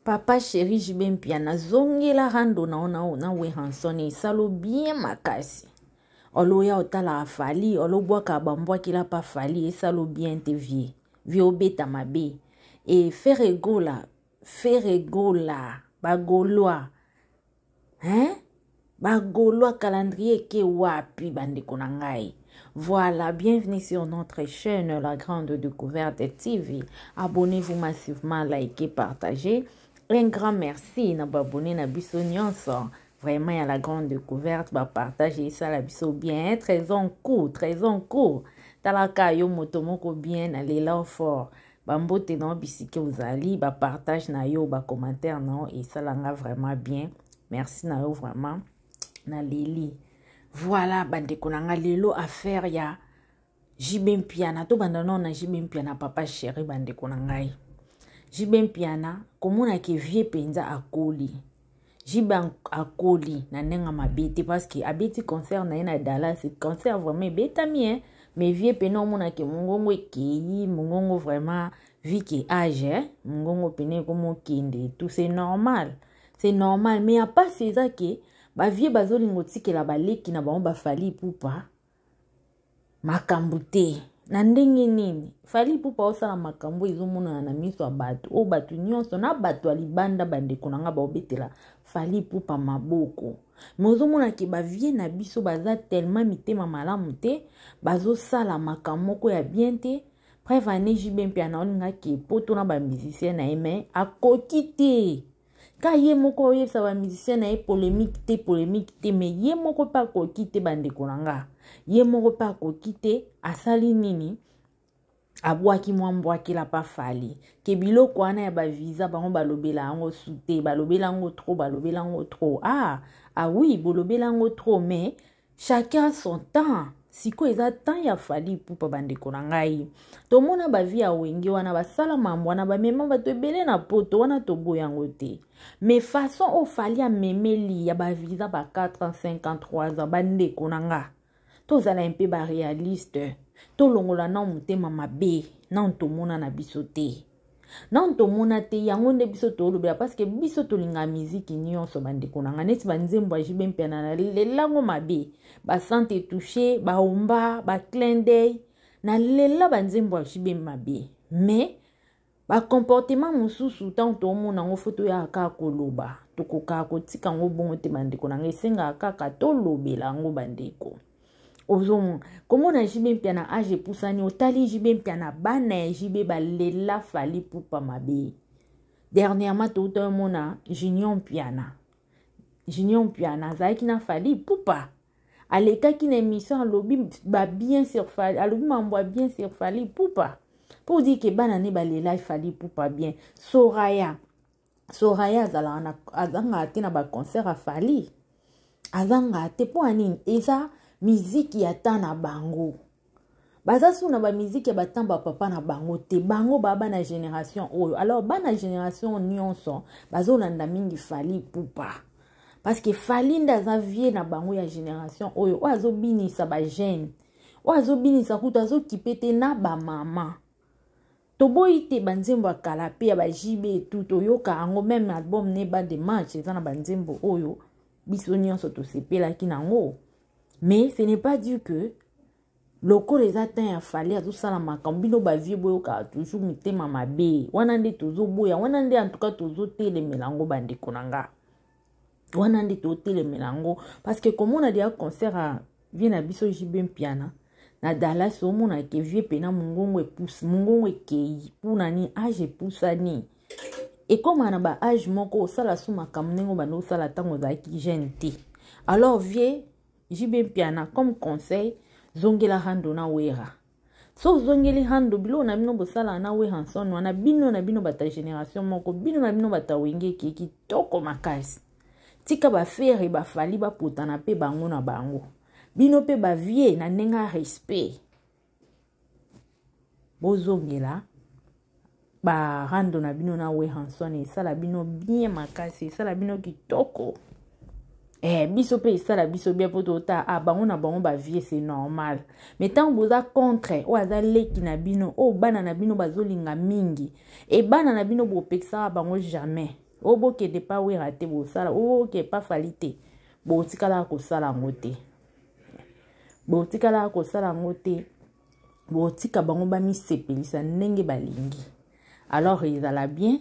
Papa chéri JB Mpiana zongela rando na we hansoni salo bien makasi. Olo ya otala afali, olo boaka bambwa kila pa fali, e salo bien te vie. Vie obeta mabe. E feregola, bagoloa. Hein? Bagoloa calendrier ke wapi bande konangai. Voilà, bienvenue sur notre chaîne La Grande Découverte TV. Abonnez-vous massivement, likez, partagez. Un grand merci na abonné na biso nyonso. Vraiment, il y a La Grande Découverte, partager ça la biso bien, très en cours. Talaka yo motomoko bien, allez là fort. Bambote non bisike uzali, partage na yo, commentaire non, et ça langa vraiment bien. Merci na yo vraiment. Na leli. Voilà, bande konanga lelo affaire ya JB Mpiana. To bandanon na JB Mpiana papa chéri bande konangai. JB Mpiana, komona ke vie penza akoli. JB akoli na nenga mabete parce que abeti concert na ina Dallas, c'est concert vraiment beta mien, mais vie pena mona ke mungongo ekei, mungongo vraiment vie ke âge, mungongo pene komo kende, tout c'est normal. C'est normal, mais a pas c'est ça que ba vie bazolingo tikela baleki na ba fali pupa makambute. Na ndenge nini fali pupa osala makambo ezomona na miso ya bato o bato nyonso na bato alibanda bande konanga ba obetela fali pupa maboko mozomona ke ba vie na biso baza tellement mitema malamu te bazo sala makamoko ya bien te bref ane JB Mpiana olinga ke poto na ba musicien na eme akoki te ka ye moko oyebisa ba musicien na polémique te mais ye moko pa akoki te bande konanga. Ye moko pa akoki te asali nini abwaki mwambwaki la pa fali ke biloko wana ya ba visa bango balobela yango sute balobela yango trop ah oui bolobela yango trop mais chacun son temps siko eza temps ya fali pupa bande konangai to mona ba via wenge wana basala mambo wana ba mema bato ebele na poto wana to boyango te mais façon o fali a memeli ya ba visa ba 4 ans 53 ans bande konanga tozala un peu ba réaliste to longola na mutema mabe na ntomona na biso te na ntomona te yango nde biso to lobela parce que biso to linga musique nyonso bande konanga neti banzembo ya JB Mpiana na lelango mabe ba sante touché ba omba ba clin d'œil na lela banzembo ya JB mabe mais ba comportement mususu tanto mona ngo foto ya ka koloba tokoka kotika ngo bongo te bande konanga esenga kaka to lobela ngo bandeko. Ozomo, comment na JB Mpiana age poussani otali JB Mpiana bana JB balela fali pupa mabe. Dernièrement tout un mona Junior Mpiana zaki na fali pupa. Aleka ki na émission alobi ba bien sur fali, alobi mambo bien sur fali pupa. Pour dire que bana ne balela fali pupa bien. Soraya azala azanga ate na ba concert a fali. Azanga ate po anini eza miziki ya tana bango. Baza suna ba miziki ya batamba papa na bango te. Bango baba na génération oyo. Alors bana génération nyonso bazo landa mingi fali pupa. Parce que fali ndaza vie na bango ya génération oyo. Oazo binisa ba jeune. Oazo binisa kuta azo kipete na ba mama. Tobo ite banzembo akala pe ya ba JB tout oyoka ango même album ne ba de match ezana banzembo oyo. Biso nyonso to sepela kinango. Mais ce n'est pas dit que loko les atteint a fallu à tout ça la makambino ba vie boyoka toujours mitema mabe wana nde tozo boya wana nde en tout cas tozo tele melango bande konanga wana nde to tele melango parce que comme on a dit un concert à vient à biso JB Mpiana na Dallas au mona ke vie pena mungongo pousse mungongo kei puna ni age poussani et comme on a ba age moko sala suma kamnengo bando sala tango za ki jeune te alors vie JB Mpiana comme conseil zongela hando na wera so zongeli hando bilo na bino bosala na we hanson wana bino na bino bata génération moko bino na bino bata wenge ki toko makasi tika ba faire ba fali ba potana pe bango na bango bino pe ba vie na nenga respect bozongela ba hando na bino na we hanson sala bino bien makasi sala bino kitoko. Biso pe sala biso bien poto ta bango na bango ba vie c'est normal mais tant boza contre o aza leki na bino o bana na bino bazolinga mingi e bana na bino bo peksa bango jamais oboke de pas we raté bo sala oboke pas falite bo tikala ko sala ngote bo tikala ko sala ngote bo tika bango ba mi sepelisa ndenge balingi alors ezala bien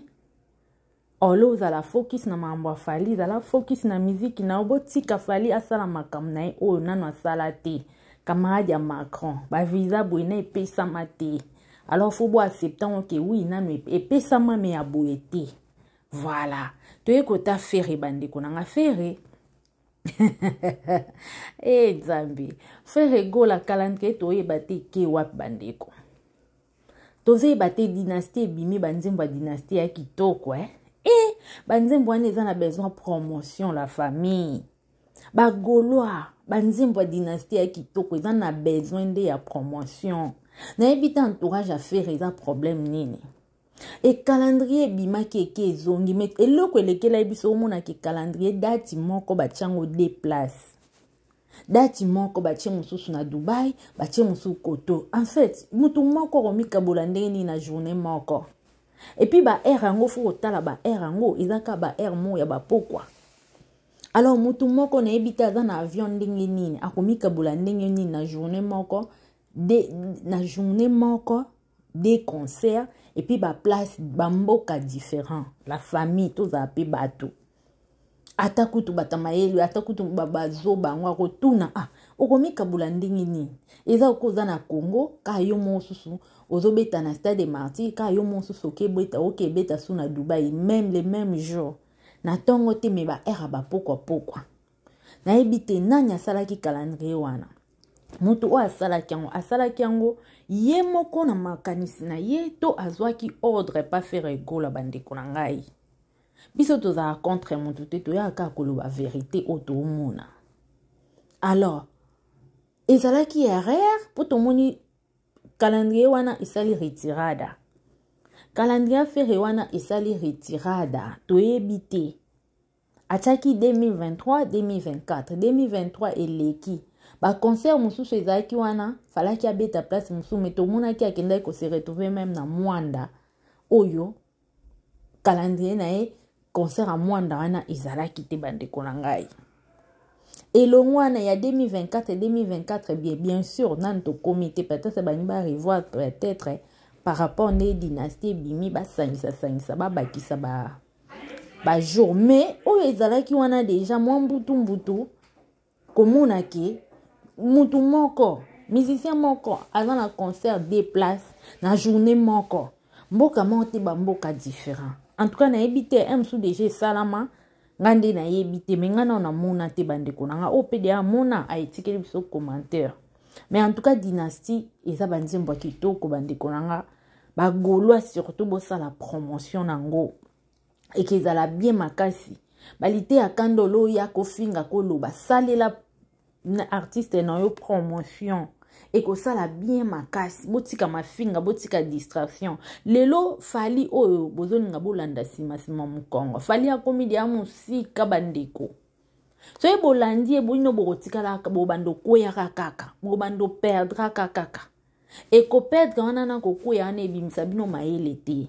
olo uzala focus na mambo fali uzala focus na musique na obo tika fali asala makam na e o nano asala te camarade ya Macron ba visa boina epesa mate alors faut bo accepter que oui nano epesa ma me aboete voilà toye kota fere bande konanga fere eh Zambi fere go la calendrier toye bate ke wap bandeko toze bate dynastie bimi banzemba dynastie ya kitoko banzembo wana eza na besoin promotion la famille bagoloa banzembo dynastie ya kitoko eza na besoin de ya promotion na ebita entourage à faire eza problème nini et calendrier bima keke ezongi met eloko elekela biso omona ke calendrier date moko batiango de place date moko batie mosusu na Dubai batie mosusu koto en fait mutu moko komikabola ndenge nini na journée moko et puis ba air yango fo otala ba air yango ezaka ba air mo ya ba pokwa alors mutu moko na ebita za na avion ndenge nini akomikabola ndenge nini na journée moko des concerts et puis ba place bamboka différent la famille tous ape bato atakutu batamayelu atakutu babazo bango akotuna okomikabula ndenge nini eza okoza na Congo ka yo mosusu ozobeta na Stade des Martyrs ka yo mosusu okebeta su na Dubai même les mêmes jours na tongo te me ba era ba pokwa na ebite nani asalaki calendrier wana mutu o asalaki yango ye moko na makanisi na ye to azwaki ordre pas faire égola bandeko na ngai biso tozala contre mutu te toyaka koloba vérité otomona alors ezalaki erreur po tomoni calendrier wana esali retirada calendrier fere wana esali retirada toyebi te ataki 2023 2023 eleki ba concert mususu ezalaki wana falaki abeta place mususu mais tomonaki akendaki ko se retrouver même na Mwanda oyo calendrier na ye concert à Mwanda wana ezalaki te bandeko na ngai elongo wana ya 2024 bien sûr nan to comité peut-être bani ba revoir peut-être par rapport ne dynastie bimi ba sangisa bakisa ba jour mais oyo ezalaki wana déjà mbutu komona ke mutu moko musicien moko aza na concert des places na journée moko mboka monte ba mboka différent en tout cas na ebité msou déjà salama ngande na yebité mais ngana na mona te bandeko nanga opda mona a etikeli biso commentaire mais en tout cas dynastie eza banzembo kitoko bandeko nanga ba gaulois surtout bo sala promotion nango et qu'ils ala bien makasi balite akandolo ya kofinga koloba salela artiste na yo promotion et que ça la bien makasi botika mafinga botika distraction lelo fali oyo bozoni nga bolanda sima mukongo fali akomi dia musika bandeko so e bolandi e boino botika la bobando koya kaka bobando perdre kaka et ko perdre wana na kokoya na ebimisa bino maele te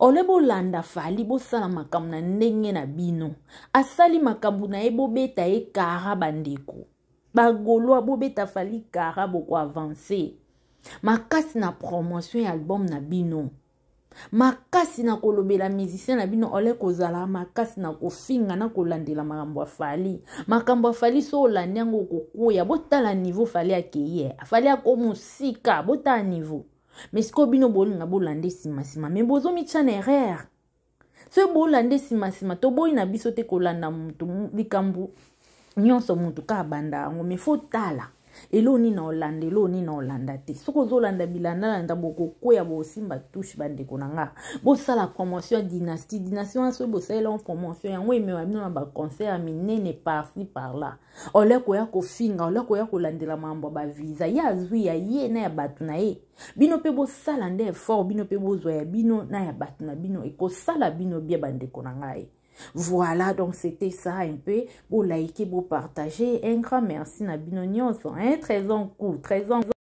ole bolanda fali bosala makambo na ndenge na bino asali makambo na e bobeta e kara bandeko bagolo bobeta fali kara boko avancer makasi na promotion ya album na bino makasi na kolobela musicien na bino ole kozala makasi na kofinga na kolandela makambo afali so olandi yango kokuya botala niveau fali akeye afali akomusika botala niveau mais siko bino bolinga bolande sima mais bozo michana erreur so bolande sima to boyi na biso te kolanda mutu likambu nyonso mutu ka banda ngo me faut tala elo ni na olanda te soko zolanda bilanda nda boko koya bo simba touche bandeko nanga bo sala promotion dynastie so bo sala promotion yango emewa bino na ba concert minene par-ci par-là ole ko ya ko finga ole ko ya ko landela mambo ba visa ya zwi ya ye na ya batu na ye bino pe bo sala nde fort bino pe bo zo ya bino na ya batu na bino e ko sala bino bia bandeko nanga e. Voilà, donc c'était ça un peu. Vous likez, vous partagez. Un grand merci na bino nyonso, hein? Très en cours, très en